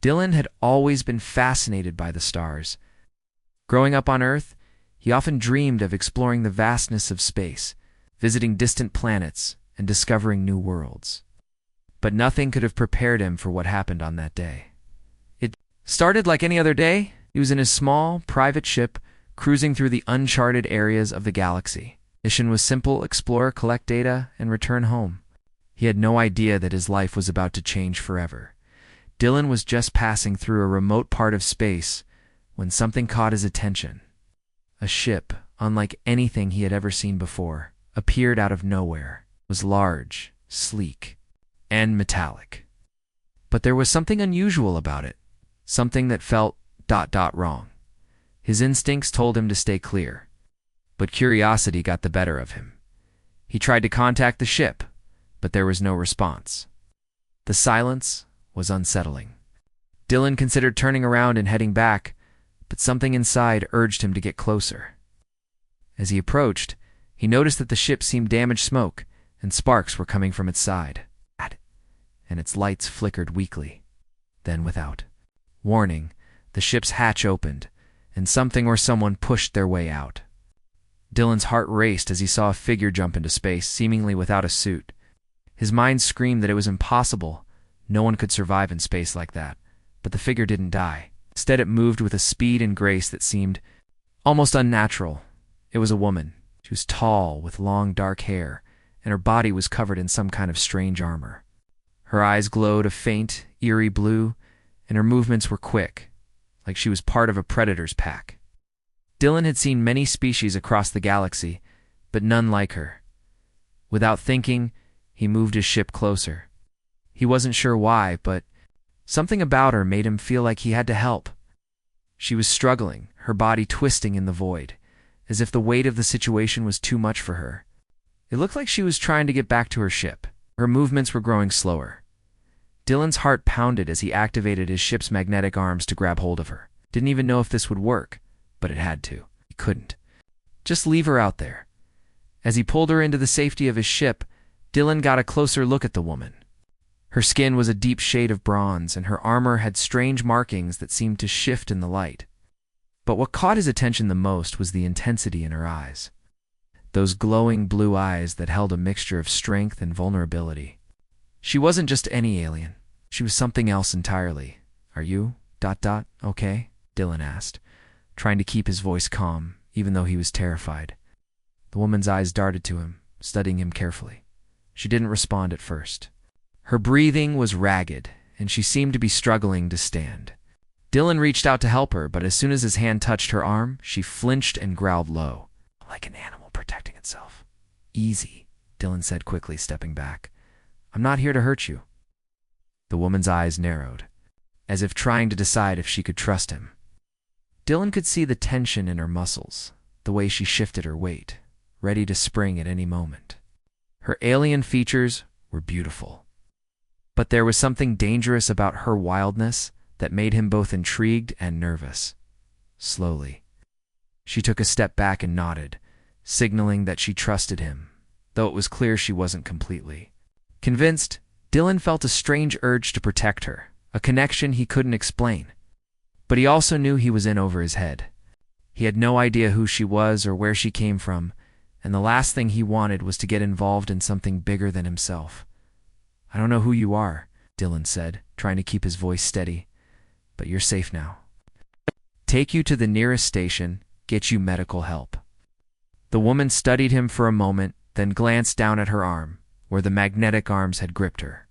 Dylan had always been fascinated by the stars. Growing up on Earth, he often dreamed of exploring the vastness of space, visiting distant planets, and discovering new worlds. But nothing could have prepared him for what happened on that day. It started like any other day. He was in his small, private ship, cruising through the uncharted areas of the galaxy. Mission was simple: explore, collect data, and return home. He had no idea that his life was about to change forever. Dylan was just passing through a remote part of space when something caught his attention. A ship, unlike anything he had ever seen before, appeared out of nowhere. It was large, sleek, and metallic. But there was something unusual about it, something that felt ... wrong. His instincts told him to stay clear, but curiosity got the better of him. He tried to contact the ship, but there was no response. The silence was unsettling. Dylan considered turning around and heading back, but something inside urged him to get closer. As he approached, he noticed that the ship seemed damaged. Smoke and sparks were coming from its side, and its lights flickered weakly. Then, without warning, the ship's hatch opened, and something or someone pushed their way out. Dylan's heart raced as he saw a figure jump into space, seemingly without a suit. His mind screamed that it was impossible. No one could survive in space like that. But the figure didn't die. Instead, it moved with a speed and grace that seemed almost unnatural. It was a woman. She was tall, with long dark hair, and her body was covered in some kind of strange armor. Her eyes glowed a faint, eerie blue, and her movements were quick, like she was part of a predator's pack. Dylan had seen many species across the galaxy, but none like her. Without thinking, he moved his ship closer. He wasn't sure why, but something about her made him feel like he had to help. She was struggling, her body twisting in the void, as if the weight of the situation was too much for her. It looked like she was trying to get back to her ship. Her movements were growing slower. Dylan's heart pounded as he activated his ship's magnetic arms to grab hold of her. Didn't even know if this would work, but it had to. He couldn't just leave her out there. As he pulled her into the safety of his ship, Dylan got a closer look at the woman. Her skin was a deep shade of bronze, and her armor had strange markings that seemed to shift in the light. But what caught his attention the most was the intensity in her eyes. Those glowing blue eyes that held a mixture of strength and vulnerability. She wasn't just any alien. She was something else entirely. "Are you ... okay?" Dylan asked, trying to keep his voice calm, even though he was terrified. The woman's eyes darted to him, studying him carefully. She didn't respond at first. Her breathing was ragged, and she seemed to be struggling to stand. Dylan reached out to help her, but as soon as his hand touched her arm, she flinched and growled low, like an animal protecting itself. "Easy," Dylan said quickly, stepping back. "I'm not here to hurt you." The woman's eyes narrowed, as if trying to decide if she could trust him. Dylan could see the tension in her muscles, the way she shifted her weight, ready to spring at any moment. Her alien features were beautiful, but there was something dangerous about her wildness that made him both intrigued and nervous. Slowly, she took a step back and nodded, signaling that she trusted him, though it was clear she wasn't completely. Convinced, Dylan felt a strange urge to protect her, a connection he couldn't explain. But he also knew he was in over his head. He had no idea who she was or where she came from, and the last thing he wanted was to get involved in something bigger than himself. "I don't know who you are," Dylan said, trying to keep his voice steady, "but you're safe now. Take you to the nearest station, get you medical help." The woman studied him for a moment, then glanced down at her arm, where the magnetic arms had gripped her.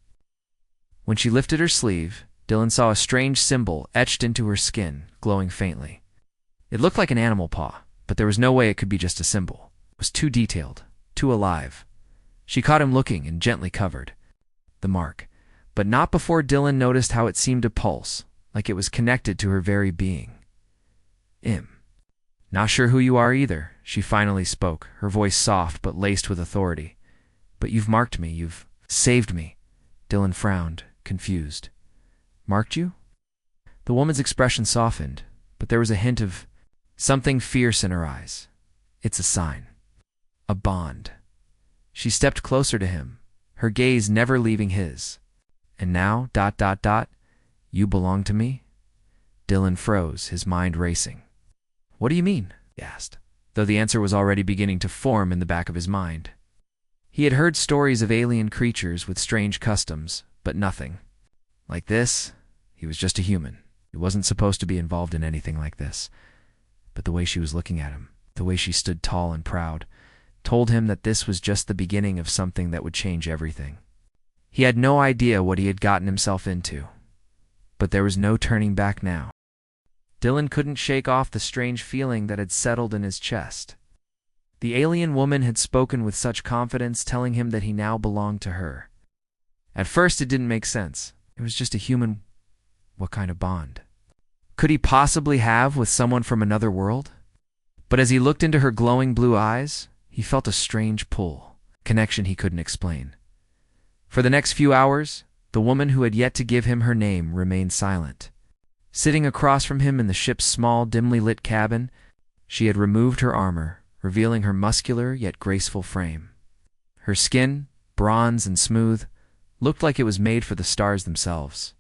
When she lifted her sleeve, Dylan saw a strange symbol etched into her skin, glowing faintly. It looked like an animal paw, but there was no way it could be just a symbol. It was too detailed, too alive. She caught him looking and gently covered the mark, but not before Dylan noticed how it seemed to pulse, like it was connected to her very being. "Not sure who you are either," she finally spoke, her voice soft but laced with authority. "But you've marked me, you've saved me." Dylan frowned, confused. "Marked you?" The woman's expression softened, but there was a hint of something fierce in her eyes. "It's a sign. A bond." She stepped closer to him, her gaze never leaving his. "And now ... You belong to me? Dylan froze, his mind racing. What do you mean? He asked, though the answer was already beginning to form in the back of his mind. He had heard stories of alien creatures with strange customs, but nothing like this. He was just a human. He wasn't supposed to be involved in anything like this. But the way she was looking at him, the way she stood tall and proud, told him that this was just the beginning of something that would change everything. He had no idea what he had gotten himself into, but there was no turning back now. Dylan couldn't shake off the strange feeling that had settled in his chest. The alien woman had spoken with such confidence, telling him that he now belonged to her. At first it didn't make sense. It was just a human. What kind of bond could he possibly have with someone from another world? But as he looked into her glowing blue eyes, he felt a strange pull, connection he couldn't explain. For the next few hours, the woman who had yet to give him her name remained silent. Sitting across from him in the ship's small, dimly lit cabin, she had removed her armor, revealing her muscular yet graceful frame. Her skin, bronze and smooth, looked like it was made for the stars themselves.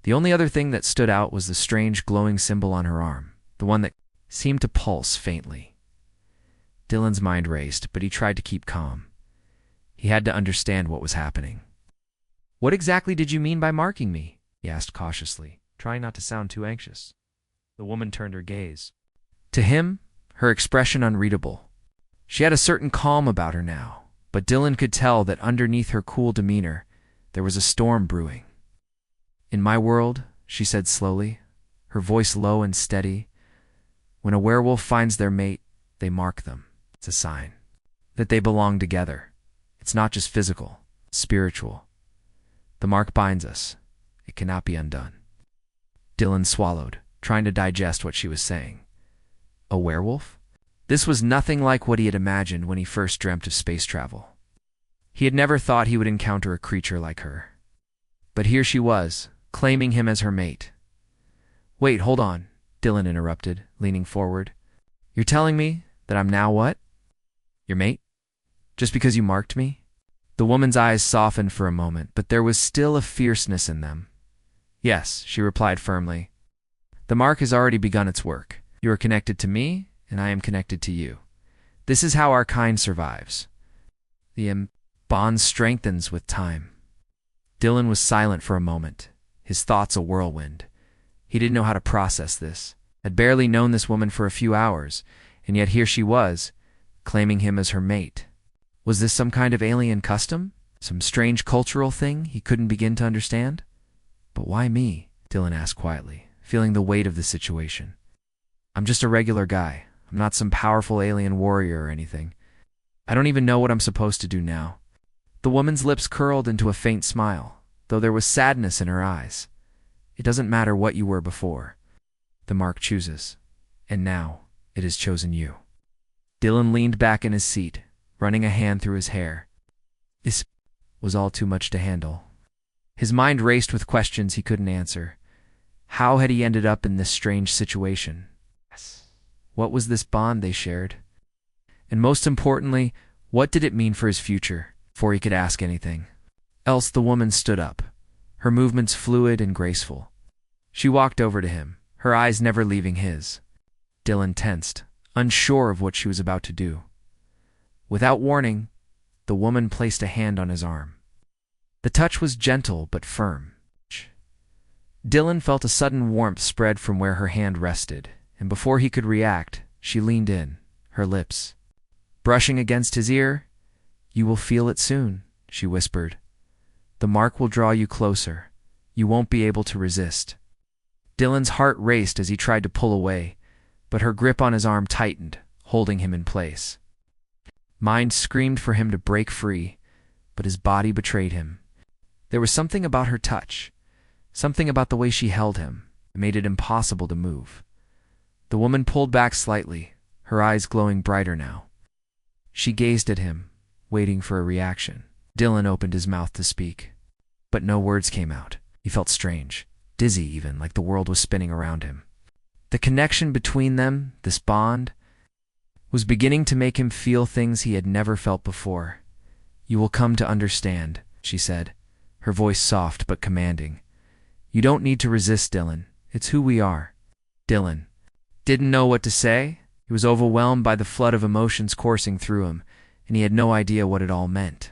The only other thing that stood out was the strange glowing symbol on her arm, the one that seemed to pulse faintly. Dylan's mind raced, but he tried to keep calm. He had to understand what was happening. What exactly did you mean by marking me? He asked cautiously, trying not to sound too anxious. The woman turned her gaze. To him, her expression unreadable. She had a certain calm about her now, but Dylan could tell that underneath her cool demeanor, there was a storm brewing. In my world, she said slowly, her voice low and steady, when a werewolf finds their mate, they mark them. It's a sign that they belong together. It's not just physical, it's spiritual. The mark binds us. It cannot be undone. Dylan swallowed, trying to digest what she was saying. A werewolf? This was nothing like what he had imagined when he first dreamt of space travel. He had never thought he would encounter a creature like her. But here she was, claiming him as her mate. Wait, hold on, Dylan interrupted, leaning forward. You're telling me that I'm now what? Your mate? Just because you marked me? The woman's eyes softened for a moment, but there was still a fierceness in them. Yes, she replied firmly. The mark has already begun its work. You are connected to me, and I am connected to you. This is how our kind survives. The bond strengthens with time. Dylan was silent for a moment, his thoughts a whirlwind. He didn't know how to process this, had barely known this woman for a few hours, and yet here she was, claiming him as her mate. Was this some kind of alien custom? Some strange cultural thing he couldn't begin to understand? But why me? Dylan asked quietly, feeling the weight of the situation. I'm just a regular guy. I'm not some powerful alien warrior or anything. I don't even know what I'm supposed to do now. The woman's lips curled into a faint smile, though there was sadness in her eyes. It doesn't matter what you were before. The mark chooses, and now it has chosen you. Dylan leaned back in his seat, running a hand through his hair. This was all too much to handle. His mind raced with questions he couldn't answer. How had he ended up in this strange situation? What was this bond they shared? And most importantly, what did it mean for his future, before he could ask anything? Else the woman stood up, her movements fluid and graceful. She walked over to him, her eyes never leaving his. Dylan tensed, unsure of what she was about to do. Without warning, the woman placed a hand on his arm. The touch was gentle but firm. Dylan felt a sudden warmth spread from where her hand rested, and before he could react, she leaned in, her lips brushing against his ear. You will feel it soon, she whispered. The mark will draw you closer. You won't be able to resist. Dylan's heart raced as he tried to pull away, but her grip on his arm tightened, holding him in place. Mind screamed for him to break free, but his body betrayed him. There was something about her touch, something about the way she held him, that made it impossible to move. The woman pulled back slightly, her eyes glowing brighter now. She gazed at him, waiting for a reaction. Dylan opened his mouth to speak, but no words came out. He felt strange, dizzy even, like the world was spinning around him. The connection between them, this bond, was beginning to make him feel things he had never felt before. You will come to understand, she said, her voice soft but commanding. You don't need to resist, Dylan. It's who we are. Dylan didn't know what to say. He was overwhelmed by the flood of emotions coursing through him, and he had no idea what it all meant.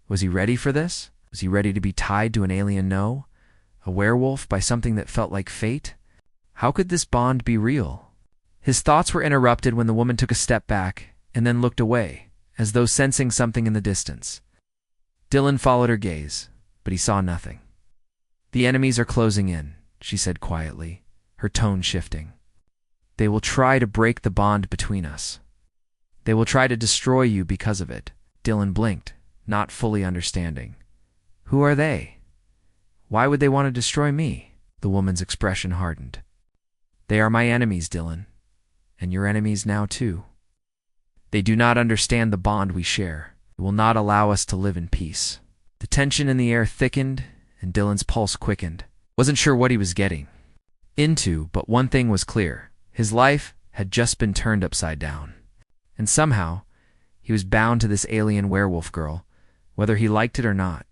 Was he ready for this? Was he ready to be tied to an alien no? A werewolf by something that felt like fate? How could this bond be real? His thoughts were interrupted when the woman took a step back and then looked away, as though sensing something in the distance. Dylan followed her gaze, but he saw nothing. "The enemies are closing in," she said quietly, her tone shifting. "They will try to break the bond between us. They will try to destroy you because of it." Dylan blinked, not fully understanding. "Who are they? Why would they want to destroy me?" The woman's expression hardened. "They are my enemies, Dylan, and your enemies now too. They do not understand the bond we share. They will not allow us to live in peace." The tension in the air thickened, and Dylan's pulse quickened. Wasn't sure what he was getting into, but one thing was clear. His life had just been turned upside down. And somehow, he was bound to this alien werewolf girl, whether he liked it or not.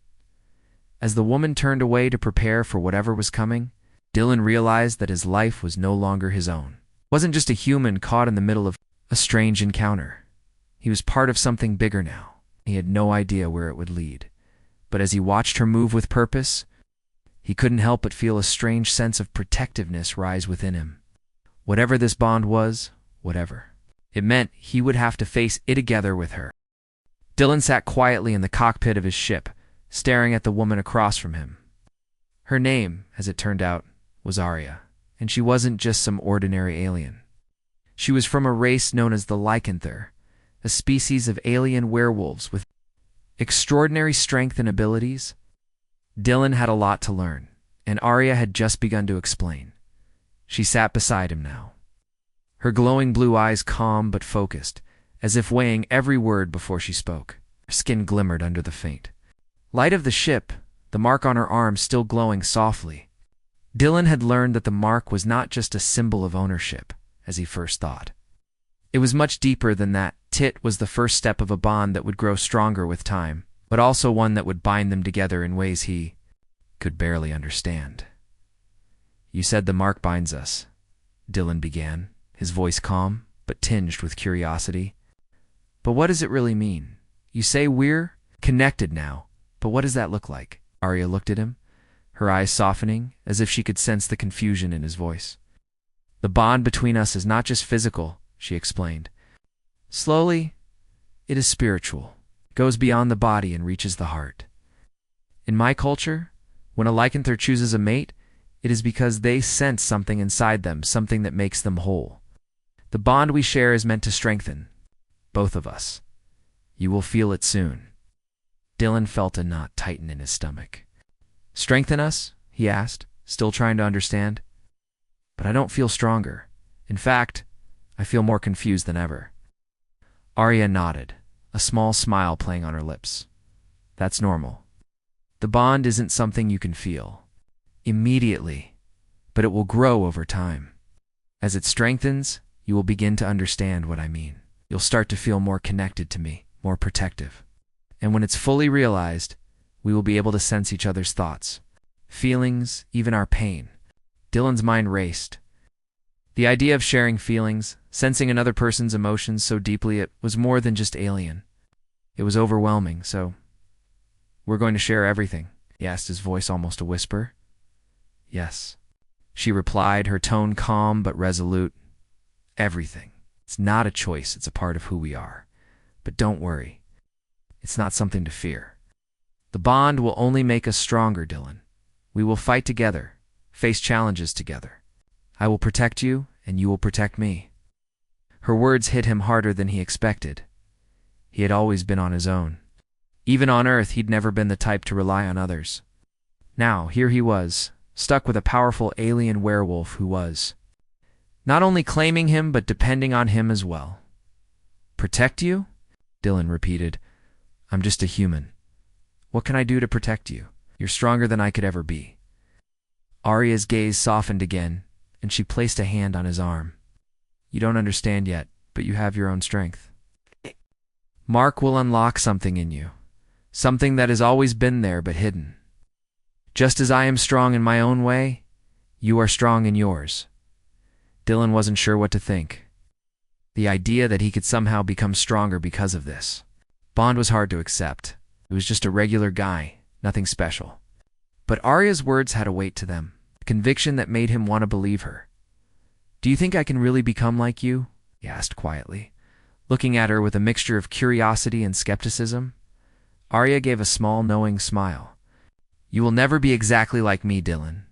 As the woman turned away to prepare for whatever was coming, Dylan realized that his life was no longer his own. He wasn't just a human caught in the middle of a strange encounter. He was part of something bigger now. He had no idea where it would lead. But as he watched her move with purpose, he couldn't help but feel a strange sense of protectiveness rise within him. Whatever this bond was, whatever, it meant he would have to face it together with her. Dylan sat quietly in the cockpit of his ship, staring at the woman across from him. Her name, as it turned out, was Arya, and she wasn't just some ordinary alien. She was from a race known as the Lycanthur, a species of alien werewolves with extraordinary strength and abilities. Dylan had a lot to learn, and Arya had just begun to explain. She sat beside him now, her glowing blue eyes calm but focused, as if weighing every word before she spoke. Her skin glimmered under the faint light of the ship, the mark on her arm still glowing softly. Dylan had learned that the mark was not just a symbol of ownership, as he first thought. It was much deeper than that. It was the first step of a bond that would grow stronger with time, but also one that would bind them together in ways he could barely understand. "You said the mark binds us," Dylan began, his voice calm, but tinged with curiosity. "But what does it really mean? You say we're connected now, but what does that look like?" Arya looked at him, her eyes softening, as if she could sense the confusion in his voice. "The bond between us is not just physical," she explained. "Slowly, it is spiritual. It goes beyond the body and reaches the heart. In my culture, when a lycanthur chooses a mate, it is because they sense something inside them, something that makes them whole. The bond we share is meant to strengthen both of us. You will feel it soon." Dylan felt a knot tighten in his stomach. "Strengthen us?" he asked, still trying to understand. "But I don't feel stronger. In fact, I feel more confused than ever." Arya nodded, a small smile playing on her lips. "That's normal. The bond isn't something you can feel immediately, but it will grow over time. As it strengthens, you will begin to understand what I mean. You'll start to feel more connected to me, more protective. And when it's fully realized, we will be able to sense each other's thoughts, feelings, even our pain." Dylan's mind raced. The idea of sharing feelings, sensing another person's emotions so deeply, it was more than just alien. It was overwhelming. "So, we're going to share everything?" he asked, his voice almost a whisper. "Yes," she replied, her tone calm but resolute. "Everything. It's not a choice, it's a part of who we are. But don't worry. It's not something to fear. The bond will only make us stronger, Dylan. We will fight together, face challenges together. I will protect you, and you will protect me." Her words hit him harder than he expected. He had always been on his own. Even on Earth, he'd never been the type to rely on others. Now, here he was, stuck with a powerful alien werewolf who was not only claiming him, but depending on him as well. "Protect you?" Dylan repeated. "I'm just a human. What can I do to protect you? You're stronger than I could ever be." Arya's gaze softened again, and she placed a hand on his arm. "You don't understand yet, but you have your own strength. Mark will unlock something in you, something that has always been there but hidden. Just as I am strong in my own way, you are strong in yours. Dylan wasn't sure what to think. The idea that he could somehow become stronger because of this bond was hard to accept. It was just a regular guy, nothing special. But Arya's words had a weight to them, a conviction that made him want to believe her. "Do you think I can really become like you?" he asked quietly, looking at her with a mixture of curiosity and skepticism. Arya gave a small, knowing smile. "You will never be exactly like me, Dylan.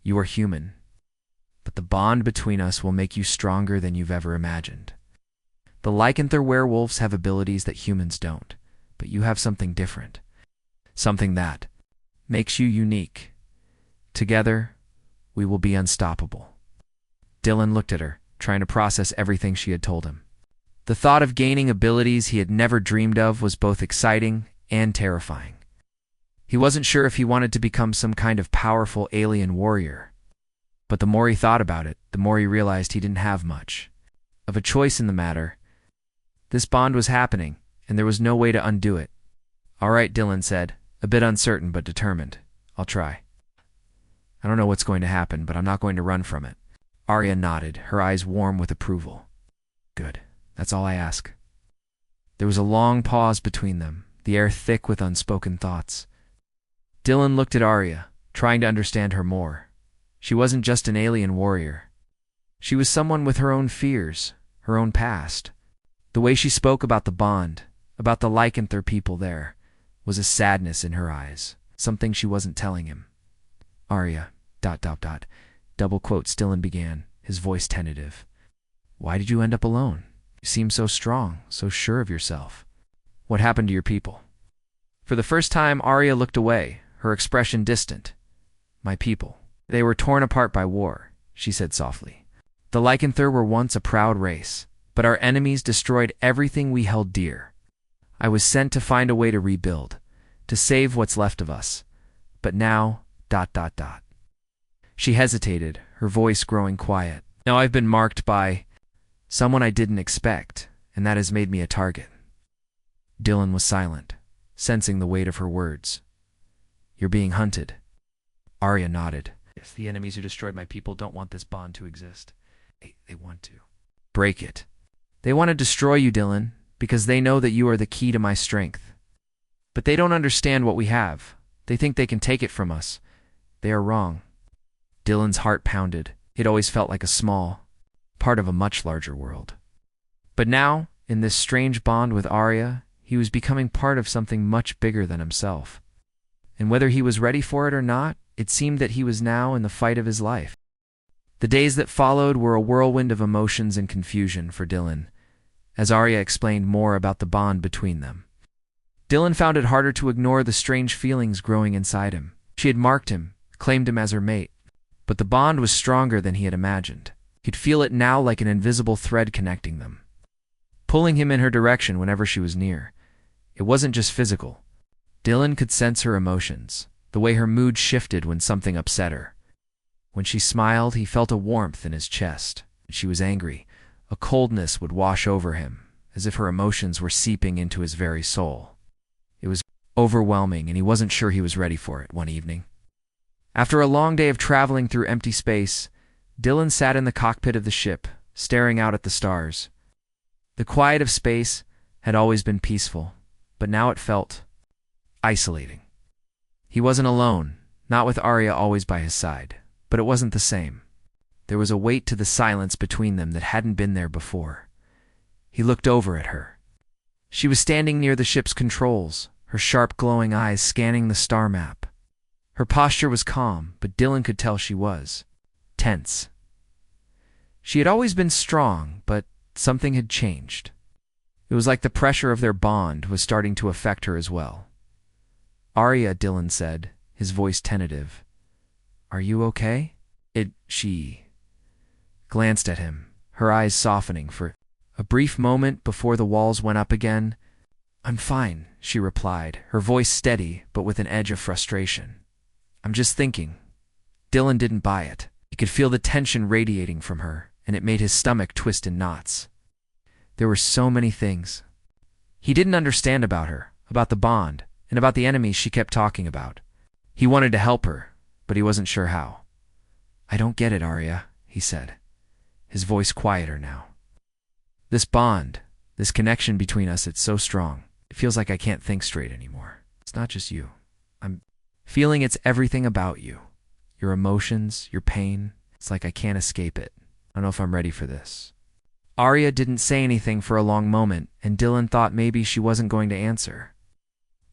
You are human. But the bond between us will make you stronger than you've ever imagined. The lycanthropy werewolves have abilities that humans don't, but you have something different. Something that makes you unique. Together, we will be unstoppable." Dylan looked at her, trying to process everything she had told him. The thought of gaining abilities he had never dreamed of was both exciting and terrifying. He wasn't sure if he wanted to become some kind of powerful alien warrior. But the more he thought about it, the more he realized he didn't have much of a choice in the matter. This bond was happening, and there was no way to undo it. "All right," Dylan said, a bit uncertain but determined. "I'll try. I don't know what's going to happen, but I'm not going to run from it." Arya nodded, her eyes warm with approval. "Good. That's all I ask." There was a long pause between them, the air thick with unspoken thoughts. Dylan looked at Arya, trying to understand her more. She wasn't just an alien warrior. She was someone with her own fears, her own past. The way she spoke about the bond, about the lycanthropy people there, was a sadness in her eyes, something she wasn't telling him. "Arya, ... double quotes," Dylan began, his voice tentative. "Why did you end up alone? You seem so strong, so sure of yourself. What happened to your people?" For the first time, Arya looked away, her expression distant. "My people. They were torn apart by war," she said softly. "The lycanthropy were once a proud race, but our enemies destroyed everything we held dear. I was sent to find a way to rebuild, to save what's left of us. But now... She hesitated, her voice growing quiet. "Now I've been marked by someone I didn't expect, and that has made me a target." Dylan was silent, sensing the weight of her words. "You're being hunted." Arya nodded. "Yes, the enemies who destroyed my people don't want this bond to exist. They want to break it. They want to destroy you, Dylan, because they know that you are the key to my strength. But they don't understand what we have. They think they can take it from us. They are wrong." Dylan's heart pounded. It always felt like a small part of a much larger world. But now, in this strange bond with Arya, he was becoming part of something much bigger than himself. And whether he was ready for it or not, it seemed that he was now in the fight of his life. The days that followed were a whirlwind of emotions and confusion for Dylan, as Arya explained more about the bond between them. Dylan found it harder to ignore the strange feelings growing inside him. She had marked him, claimed him as her mate, but the bond was stronger than he had imagined. He'd feel it now like an invisible thread connecting them, pulling him in her direction whenever she was near. It wasn't just physical. Dylan could sense her emotions, the way her mood shifted when something upset her. When she smiled, he felt a warmth in his chest. When she was angry, a coldness would wash over him, as if her emotions were seeping into his very soul. It was overwhelming, and he wasn't sure he was ready for it one evening. After a long day of traveling through empty space, Dylan sat in the cockpit of the ship, staring out at the stars. The quiet of space had always been peaceful, but now it felt isolating. He wasn't alone, not with Arya always by his side, but it wasn't the same. There was a weight to the silence between them that hadn't been there before. He looked over at her. She was standing near the ship's controls, her sharp glowing eyes scanning the star map. Her posture was calm, but Dylan could tell she was tense. She had always been strong, but something had changed. It was like the pressure of their bond was starting to affect her as well. "Arya," Dylan said, his voice tentative. "Are you okay?" She glanced at him, her eyes softening for a brief moment before the walls went up again. "I'm fine," she replied, her voice steady but with an edge of frustration. "I'm just thinking." Dylan didn't buy it. He could feel the tension radiating from her, and it made his stomach twist in knots. There were so many things he didn't understand about her, about the bond, and about the enemies she kept talking about. He wanted to help her, but he wasn't sure how. "I don't get it, Arya," he said, his voice quieter now. "This bond, this connection between us, it's so strong. It feels like I can't think straight anymore. It's not just you. I'm feeling it's everything about you. Your emotions, your pain. It's like I can't escape it. I don't know if I'm ready for this." Arya didn't say anything for a long moment, and Dylan thought maybe she wasn't going to answer.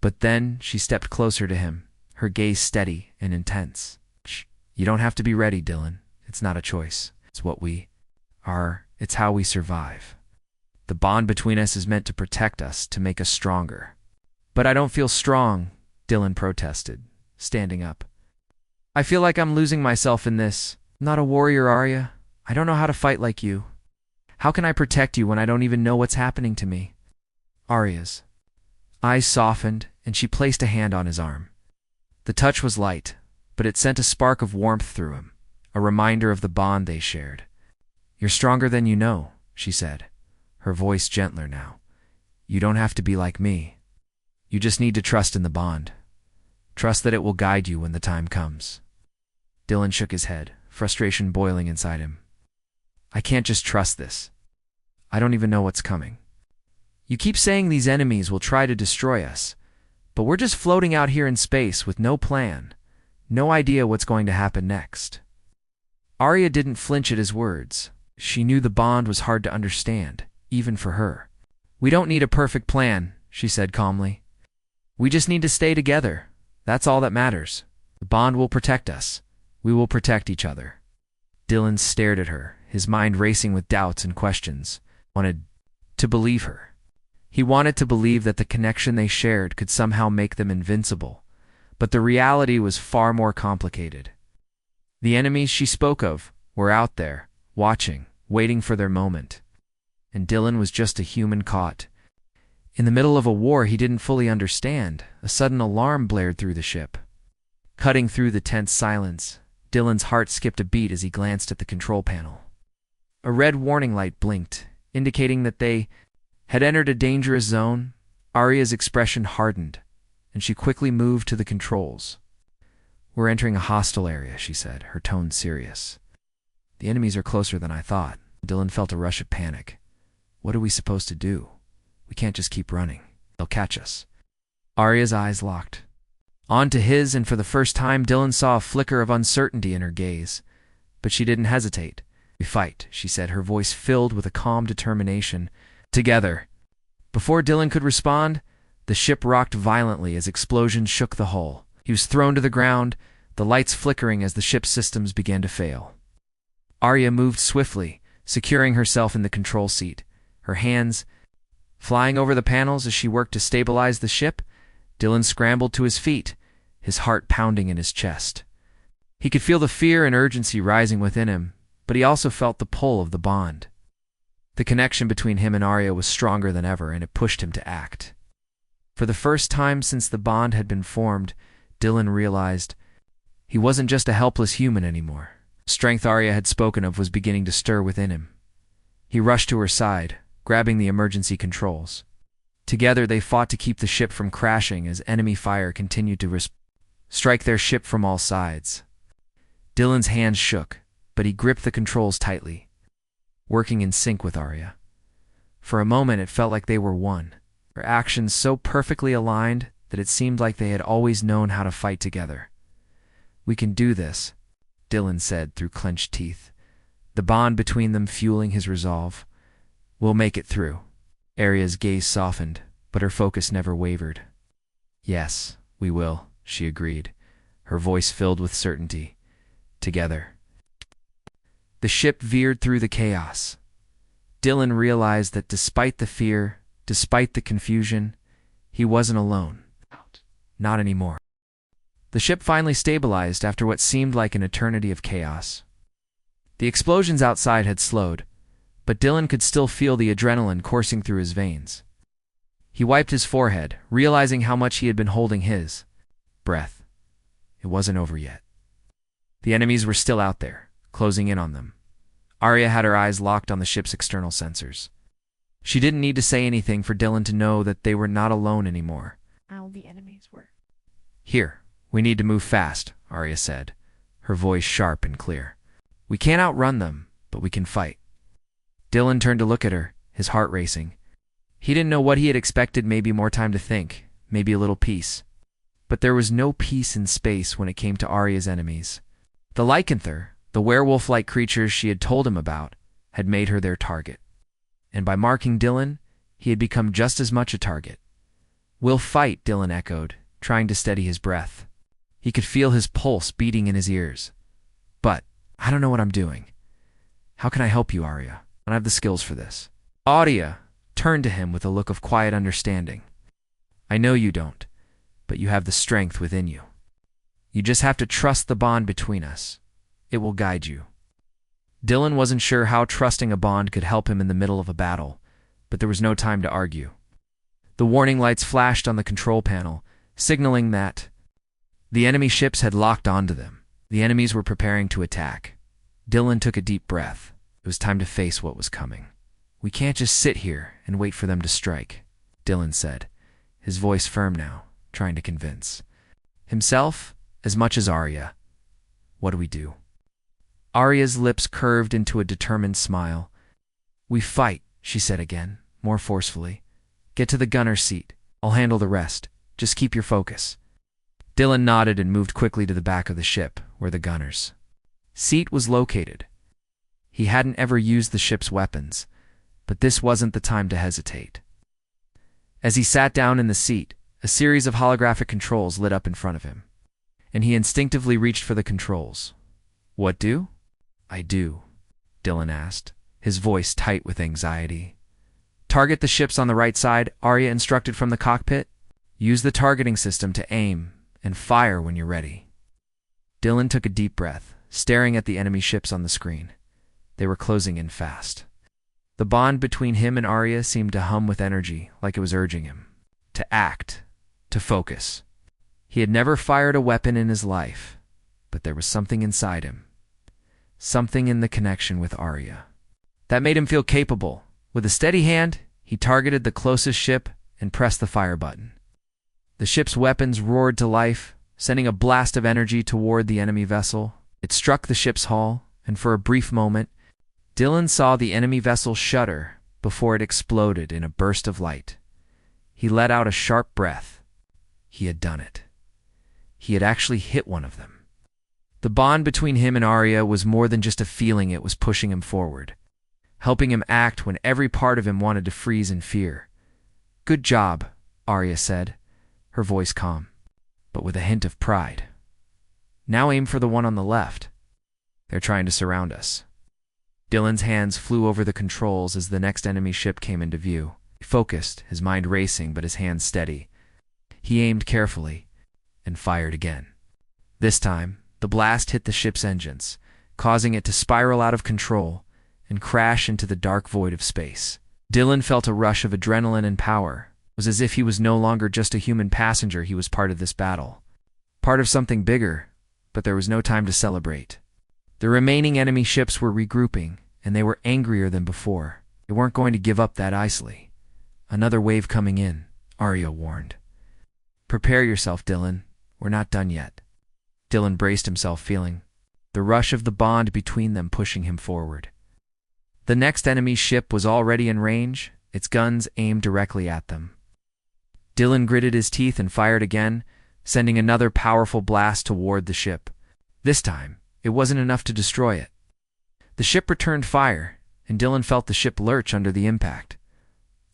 But then she stepped closer to him, her gaze steady and intense. "Shh. You don't have to be ready, Dylan. It's not a choice. It's what we are. It's how we survive. The bond between us is meant to protect us, to make us stronger." "But I don't feel strong," Dylan protested, standing up. "I feel like I'm losing myself in this. I'm not a warrior, Arya. I don't know how to fight like you. How can I protect you when I don't even know what's happening to me?" Arya's eyes softened, and she placed a hand on his arm. The touch was light, but it sent a spark of warmth through him, a reminder of the bond they shared. "You're stronger than you know," she said, her voice gentler now. "You don't have to be like me. You just need to trust in the bond. Trust that it will guide you when the time comes." Dylan shook his head, frustration boiling inside him. "I can't just trust this. I don't even know what's coming. You keep saying these enemies will try to destroy us, but we're just floating out here in space with no plan, no idea what's going to happen next." Arya didn't flinch at his words. She knew the bond was hard to understand, even for her. "We don't need a perfect plan," she said calmly. "We just need to stay together. That's all that matters. The bond will protect us. We will protect each other." Dylan stared at her, his mind racing with doubts and questions. Wanted to believe her. He wanted to believe that the connection they shared could somehow make them invincible, but the reality was far more complicated. The enemies she spoke of were out there, watching, waiting for their moment. And Dylan was just a human caught in the middle of a war he didn't fully understand. A sudden alarm blared through the ship. Cutting through the tense silence, Dylan's heart skipped a beat as he glanced at the control panel. A red warning light blinked, indicating that they had entered a dangerous zone. Arya's expression hardened, and she quickly moved to the controls. "We're entering a hostile area," she said, her tone serious. "The enemies are closer than I thought." Dylan felt a rush of panic. "What are we supposed to do? We can't just keep running. They'll catch us." Arya's eyes locked onto his, and for the first time Dylan saw a flicker of uncertainty in her gaze. But she didn't hesitate. "We fight," she said, her voice filled with a calm determination. "Together." Before Dylan could respond, the ship rocked violently as explosions shook the hull. He was thrown to the ground, the lights flickering as the ship's systems began to fail. Arya moved swiftly, securing herself in the control seat, her hands flying over the panels as she worked to stabilize the ship. Dylan scrambled to his feet, his heart pounding in his chest. He could feel the fear and urgency rising within him, but he also felt the pull of the bond. The connection between him and Arya was stronger than ever, and it pushed him to act. For the first time since the bond had been formed, Dylan realized he wasn't just a helpless human anymore. Strength Arya had spoken of was beginning to stir within him. He rushed to her side, grabbing the emergency controls. Together they fought to keep the ship from crashing as enemy fire continued to strike their ship from all sides. Dylan's hands shook, but he gripped the controls tightly, working in sync with Arya. For a moment it felt like they were one, their actions so perfectly aligned that it seemed like they had always known how to fight together. "We can do this," Dylan said through clenched teeth, the bond between them fueling his resolve. "We'll make it through." Arya's gaze softened, but her focus never wavered. "Yes, we will," she agreed, her voice filled with certainty. "Together." The ship veered through the chaos. Dylan realized that despite the fear, despite the confusion, he wasn't alone. Not anymore. The ship finally stabilized after what seemed like an eternity of chaos. The explosions outside had slowed, but Dylan could still feel the adrenaline coursing through his veins. He wiped his forehead, realizing how much he had been holding his breath. It wasn't over yet. The enemies were still out there, closing in on them. Arya had her eyes locked on the ship's external sensors. She didn't need to say anything for Dylan to know that they were not alone anymore. All the enemies were Here, We need to move fast, Arya said, her voice sharp and clear. We can't outrun them, but we can fight. Dylan turned to look at her, his heart racing. He didn't know what he had expected, maybe more time to think, maybe a little peace. But there was no peace in space when it came to Arya's enemies. The lycanthropy, the werewolf-like creatures she had told him about, had made her their target. And by marking Dylan, he had become just as much a target. We'll fight, Dylan echoed, trying to steady his breath. He could feel his pulse beating in his ears. But I don't know what I'm doing. How can I help you, Arya? I don't have the skills for this. Arya turned to him with a look of quiet understanding. I know you don't, but you have the strength within you. You just have to trust the bond between us. It will guide you. Dylan wasn't sure how trusting a bond could help him in the middle of a battle, but there was no time to argue. The warning lights flashed on the control panel, signaling that the enemy ships had locked onto them. The enemies were preparing to attack. Dylan took a deep breath. It was time to face what was coming. We can't just sit here and wait for them to strike, Dylan said, his voice firm now, trying to convince himself as much as Arya. What do we do? Arya's lips curved into a determined smile. We fight, she said again, more forcefully. Get to the gunner's seat. I'll handle the rest. Just keep your focus. Dylan nodded and moved quickly to the back of the ship, where the gunner's seat was located. He hadn't ever used the ship's weapons, but this wasn't the time to hesitate. As he sat down in the seat, a series of holographic controls lit up in front of him, and he instinctively reached for the controls. What do? I do, Dylan asked, his voice tight with anxiety. Target the ships on the right side, Arya instructed from the cockpit. Use the targeting system to aim and fire when you're ready. Dylan took a deep breath, staring at the enemy ships on the screen. They were closing in fast. The bond between him and Arya seemed to hum with energy, like it was urging him to act, to focus. He had never fired a weapon in his life, but there was something inside him, something in the connection with Arya, that made him feel capable. With a steady hand, he targeted the closest ship and pressed the fire button. The ship's weapons roared to life, sending a blast of energy toward the enemy vessel. It struck the ship's hull, and for a brief moment, Dylan saw the enemy vessel shudder before it exploded in a burst of light. He let out a sharp breath. He had done it. He had actually hit one of them. The bond between him and Arya was more than just a feeling. It was pushing him forward, helping him act when every part of him wanted to freeze in fear. Good job, Arya said, her voice calm, but with a hint of pride. Now aim for the one on the left. They're trying to surround us. Dylan's hands flew over the controls as the next enemy ship came into view. He focused, his mind racing but his hands steady. He aimed carefully and fired again. This time, the blast hit the ship's engines, causing it to spiral out of control and crash into the dark void of space. Dylan felt a rush of adrenaline and power. It was as if he was no longer just a human passenger. He was part of this battle, part of something bigger, but there was no time to celebrate. The remaining enemy ships were regrouping, and they were angrier than before. They weren't going to give up that easily. Another wave coming in, Arya warned. Prepare yourself, Dylan. We're not done yet. Dylan braced himself, feeling the rush of the bond between them pushing him forward. The next enemy ship was already in range, its guns aimed directly at them. Dylan gritted his teeth and fired again, sending another powerful blast toward the ship. This time, it wasn't enough to destroy it. The ship returned fire, and Dylan felt the ship lurch under the impact.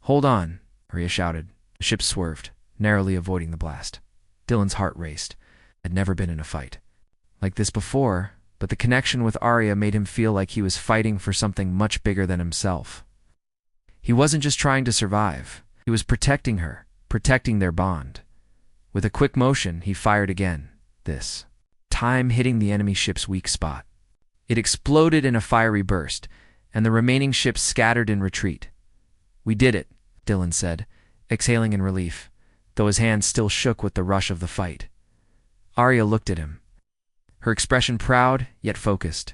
Hold on, Arya shouted. The ship swerved, narrowly avoiding the blast. Dylan's heart raced. Had never been in a fight like this before, but the connection with Arya made him feel like he was fighting for something much bigger than himself. He wasn't just trying to survive. He was protecting her, protecting their bond. With a quick motion, he fired again, this time hitting the enemy ship's weak spot. It exploded in a fiery burst, and the remaining ships scattered in retreat. We did it, Dylan said, exhaling in relief, though his hands still shook with the rush of the fight. Arya looked at him, her expression proud yet focused.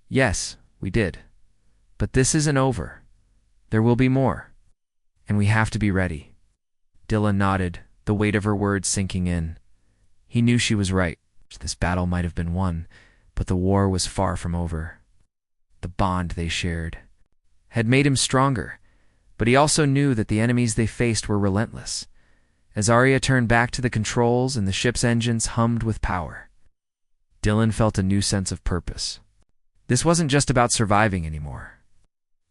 Yes, we did. But this isn't over. There will be more, and we have to be ready. Dylan nodded, the weight of her words sinking in. He knew she was right. This battle might have been won, but the war was far from over. The bond they shared had made him stronger, but he also knew that the enemies they faced were relentless. As Arya turned back to the controls and the ship's engines hummed with power, Dylan felt a new sense of purpose. This wasn't just about surviving anymore.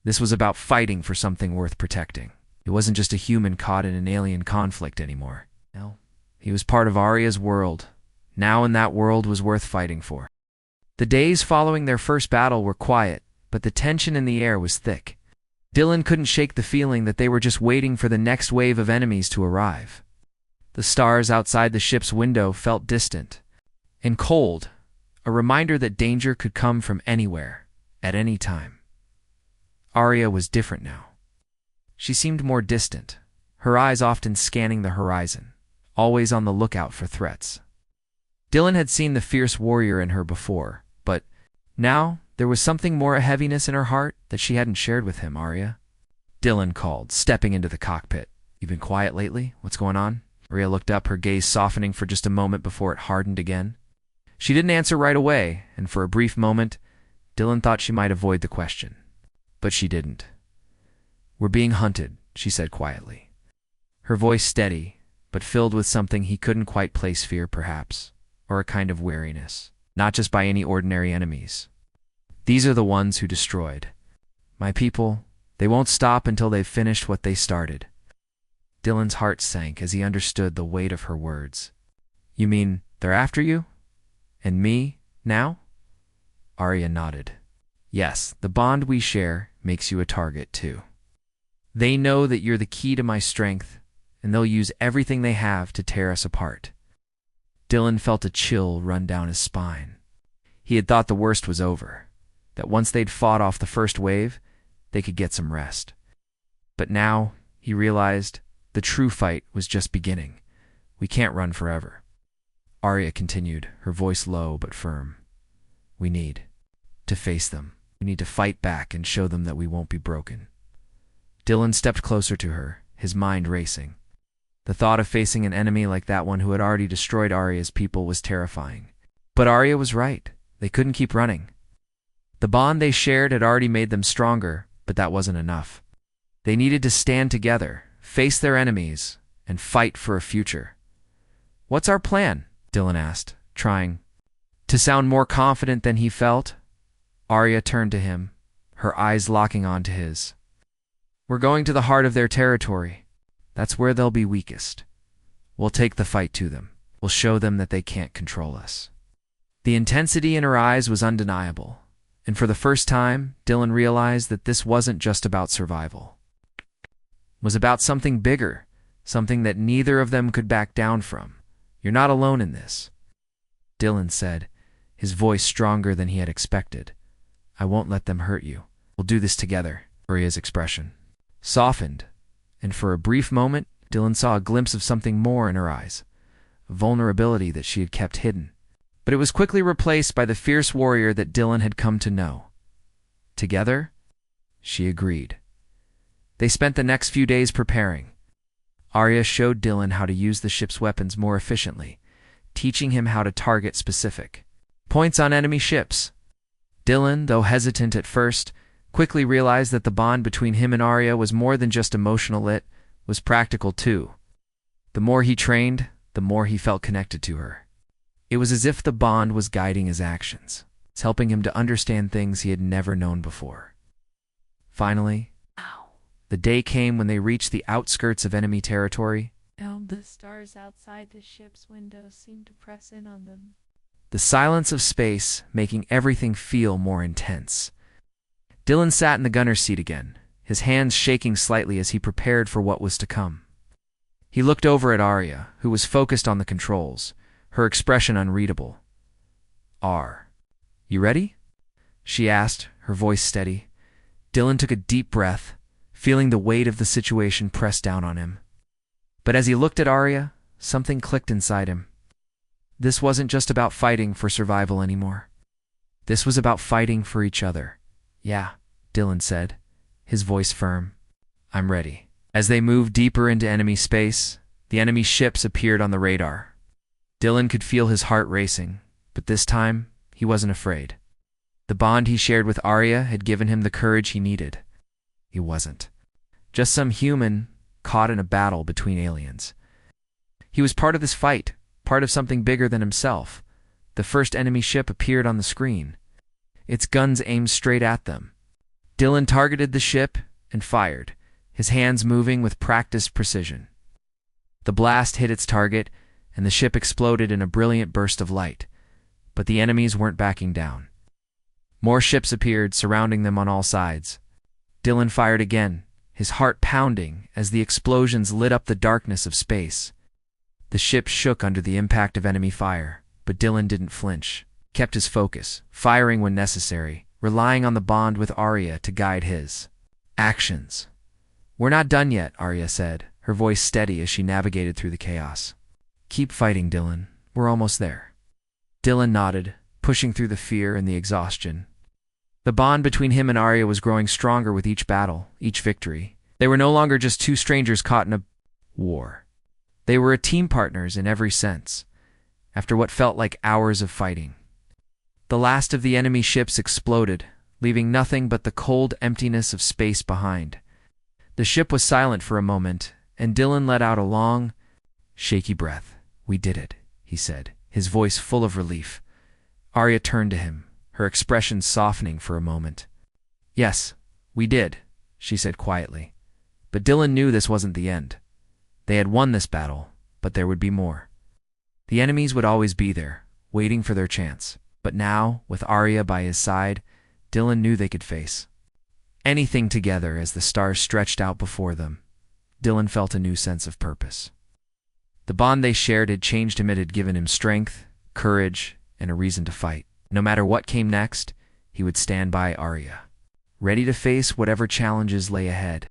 This was about fighting for something worth protecting. He wasn't just a human caught in an alien conflict anymore. No, he was part of Arya's world, now, and that world was worth fighting for. The days following their first battle were quiet, but the tension in the air was thick. Dylan couldn't shake the feeling that they were just waiting for the next wave of enemies to arrive. The stars outside the ship's window felt distant and cold, a reminder that danger could come from anywhere, at any time. Arya was different now. She seemed more distant, her eyes often scanning the horizon, always on the lookout for threats. Dylan had seen the fierce warrior in her before, but now there was something more, a heaviness in her heart that she hadn't shared with him. Arya? Dylan called, stepping into the cockpit. "You been quiet lately? What's going on?" Arya looked up, her gaze softening for just a moment before it hardened again. She didn't answer right away, and for a brief moment, Dylan thought she might avoid the question. But she didn't. "We're being hunted," she said quietly. Her voice steady, but filled with something he couldn't quite place, fear perhaps, or a kind of weariness. "Not just by any ordinary enemies. These are the ones who destroyed my people. They won't stop until they've finished what they started." Dylan's heart sank as he understood the weight of her words. "You mean they're after you? And me, now?" Arya nodded. "Yes, the bond we share makes you a target, too. They know that you're the key to my strength, and they'll use everything they have to tear us apart." Dylan felt a chill run down his spine. He had thought the worst was over, that once they'd fought off the first wave, they could get some rest. But now, he realized, the true fight was just beginning. "We can't run forever." Arya continued, her voice low but firm. "We need to face them. We need to fight back and show them that we won't be broken." Dylan stepped closer to her, his mind racing. The thought of facing an enemy like that one who had already destroyed Arya's people was terrifying. But Arya was right. They couldn't keep running. The bond they shared had already made them stronger, but that wasn't enough. They needed to stand together, face their enemies, and fight for a future. "What's our plan?" Dylan asked, trying to sound more confident than he felt. Arya turned to him, her eyes locking onto his. "We're going to the heart of their territory. That's where they'll be weakest. We'll take the fight to them. We'll show them that they can't control us." The intensity in her eyes was undeniable, and for the first time, Dylan realized that this wasn't just about survival. It was about something bigger, something that neither of them could back down from. "You're not alone in this," Dylan said, his voice stronger than he had expected. "I won't let them hurt you. We'll do this together." Arya's expression softened, and for a brief moment, Dylan saw a glimpse of something more in her eyes, a vulnerability that she had kept hidden. But it was quickly replaced by the fierce warrior that Dylan had come to know. Together, she agreed. They spent the next few days preparing. Arya showed Dylan how to use the ship's weapons more efficiently, teaching him how to target specific points on enemy ships. Dylan, though hesitant at first, quickly realized that the bond between him and Arya was more than just emotional, it was practical too. The more he trained, the more he felt connected to her. It was as if the bond was guiding his actions. It's helping him to understand things he had never known before. Finally, the day came when they reached the outskirts of enemy territory. The stars outside the ship's window seemed to press in on them. The silence of space making everything feel more intense. Dylan sat in the gunner's seat again, his hands shaking slightly as he prepared for what was to come. He looked over at Arya, who was focused on the controls, her expression unreadable. You ready?" she asked, her voice steady. Dylan took a deep breath, feeling the weight of the situation press down on him. But as he looked at Arya, something clicked inside him. This wasn't just about fighting for survival anymore. This was about fighting for each other. "Yeah," Dylan said, his voice firm. "I'm ready." As they moved deeper into enemy space, the enemy ships appeared on the radar. Dylan could feel his heart racing, but this time he wasn't afraid. The bond he shared with Arya had given him the courage he needed. He wasn't just some human caught in a battle between aliens. He was part of this fight, part of something bigger than himself. The first enemy ship appeared on the screen, its guns aimed straight at them. Dylan targeted the ship and fired, his hands moving with practiced precision. The blast hit its target, and the ship exploded in a brilliant burst of light. But the enemies weren't backing down. More ships appeared, surrounding them on all sides. Dylan fired again, his heart pounding as the explosions lit up the darkness of space. The ship shook under the impact of enemy fire, but Dylan didn't flinch, kept his focus, firing when necessary, relying on the bond with Arya to guide his actions. "We're not done yet," Arya said, her voice steady as she navigated through the chaos. "Keep fighting, Dylan. We're almost there." Dylan nodded, pushing through the fear and the exhaustion. The bond between him and Arya was growing stronger with each battle, each victory. They were no longer just two strangers caught in a war. They were team partners in every sense, after what felt like hours of fighting. The last of the enemy ships exploded, leaving nothing but the cold emptiness of space behind. The ship was silent for a moment, and Dylan let out a long, shaky breath. "We did it," he said, his voice full of relief. Arya turned to him, her expression softening for a moment. "Yes, we did," she said quietly. But Dylan knew this wasn't the end. They had won this battle, but there would be more. The enemies would always be there, waiting for their chance. But now, with Arya by his side, Dylan knew they could face anything together. As the stars stretched out before them, Dylan felt a new sense of purpose. The bond they shared had changed him. It had given him strength, courage, and a reason to fight. No matter what came next, he would stand by Arya, ready to face whatever challenges lay ahead.